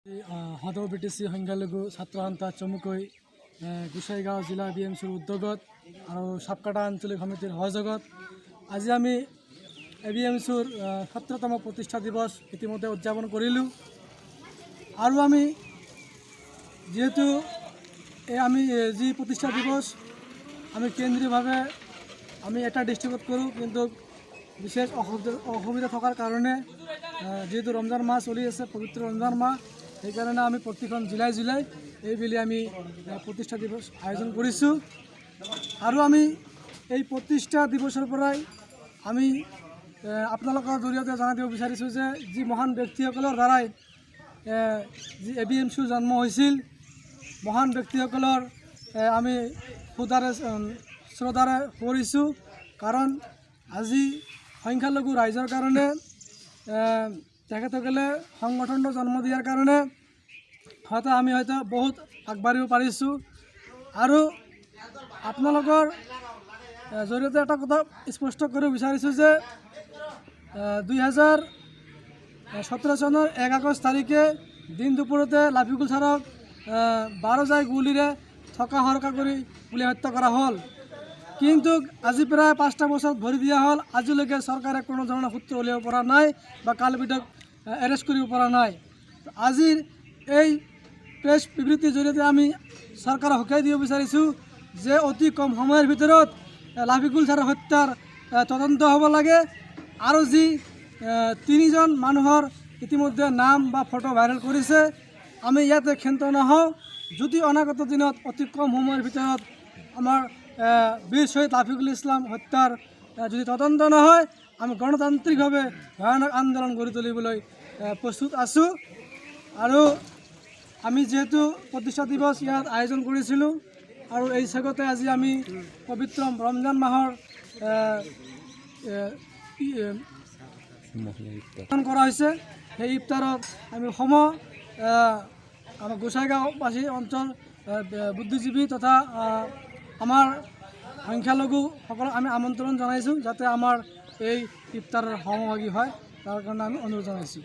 হাদৌ BTC সংখ্যালঘু ছাত্ৰ সন্থা চমুকৈ গোসাইগাঁও জিলা ABMCৰ উদ্যোগত আৰু সাপকাটা আঞ্চলিক সমিতিৰ সহযোগত আজি আমি ABMCৰ 17তম প্ৰতিষ্ঠা দিৱস ইতিমধ্যে উদযাপন কৰিলোঁ। আৰু আমি যেহেতু আমি যি প্ৰতিষ্ঠা দিৱস আমি কেন্দ্ৰীয়ভাৱে আমি এটা ডিষ্ট্ৰিক্টত কৰোঁ, কিন্তু বিশেষ অসুবিধা থকাৰ কাৰণে যেহেতু ৰমজান মাহ চলি আছে, পবিত্ৰ ৰমজান মাহ, সেইকাৰণে আমি প্ৰতিখন জিলাই এইবুলি আমি প্ৰতিষ্ঠা দিৱস আয়োজন কৰিছোঁ। আৰু আমি এই প্ৰতিষ্ঠা দিৱসৰ পৰাই আমি আপোনালোকৰ জৰিয়তে জনাই দিব বিচাৰিছোঁ যে যি মহান ব্যক্তিসকলৰ দ্বাৰাই যি ABMC জন্ম হৈছিল, মহান ব্যক্তিসকলৰ আমি সুদাৰে শ্ৰদ্ধাৰে কৰিছোঁ। কাৰণ আজি সংখ্যালঘু ৰাইজৰ কাৰণে তেখেতসকলে সংগঠনটো জন্ম দিয়াৰ কাৰণে আমি বহুত আগবাঢ়িব পাৰিছোঁ। আৰু আপোনালোকৰ জৰিয়তে এটা কথা স্পষ্ট কৰিব বিচাৰিছোঁ যে 2017 চনৰ 1 আগষ্ট তাৰিখে দিন দুপৰতে লাফিকুল ছাৰক 12 জাই গুলীৰে থকা হৰকা কৰি পুলিচ হত্যা কৰা হ'ল। কিন্তু আজি প্ৰায় 5টা বছৰ ভৰি দিয়া হ'ল, আজিলৈকে চৰকাৰে কোনো ধৰণৰ সূত্ৰ উলিয়াব পৰা নাই বা কালবিধক এৰেষ্ট কৰিব পৰা নাই। আজিৰ এই প্ৰেছ বিবৃতিৰ জৰিয়তে আমি চৰকাৰক সকীয়াই দিব বিচাৰিছোঁ যে অতি কম সময়ৰ ভিতৰত লাফিকুল ছাৰৰ হত্যাৰ তদন্ত হ'ব লাগে। আৰু যি 3জন মানুহৰ ইতিমধ্যে নাম বা ফটো ভাইৰেল কৰিছে, আমি ইয়াতে ক্ষান্ত নহওঁ। যদি অনাগত দিনত অতি কম সময়ৰ ভিতৰত আমাৰ বীৰ শ্বহীদ লাফিকুল ইছলাম হত্যাৰ যদি তদন্ত নহয়, আমি গণতান্ত্ৰিকভাৱে ভয়ানক আন্দোলন গঢ়ি তুলিবলৈ প্ৰস্তুত আছোঁ। আৰু আমি যিহেতু প্ৰতিষ্ঠা দিৱস ইয়াত আয়োজন কৰিছিলোঁ, আৰু এই চেগতে আজি আমি পবিত্ৰ ৰমজান মাহৰ কৰা হৈছে। সেই ইফতাৰত আমি আমাৰ গোসাইগাঁওবাসী অঞ্চল বুদ্ধিজীৱী তথা আমাৰ সংখ্যালঘুসকলক আমি আমন্ত্ৰণ জনাইছোঁ যাতে আমাৰ এই ইফতাৰৰ সহভাগী হয়, তাৰ কাৰণে আমি অনুৰোধ জনাইছোঁ।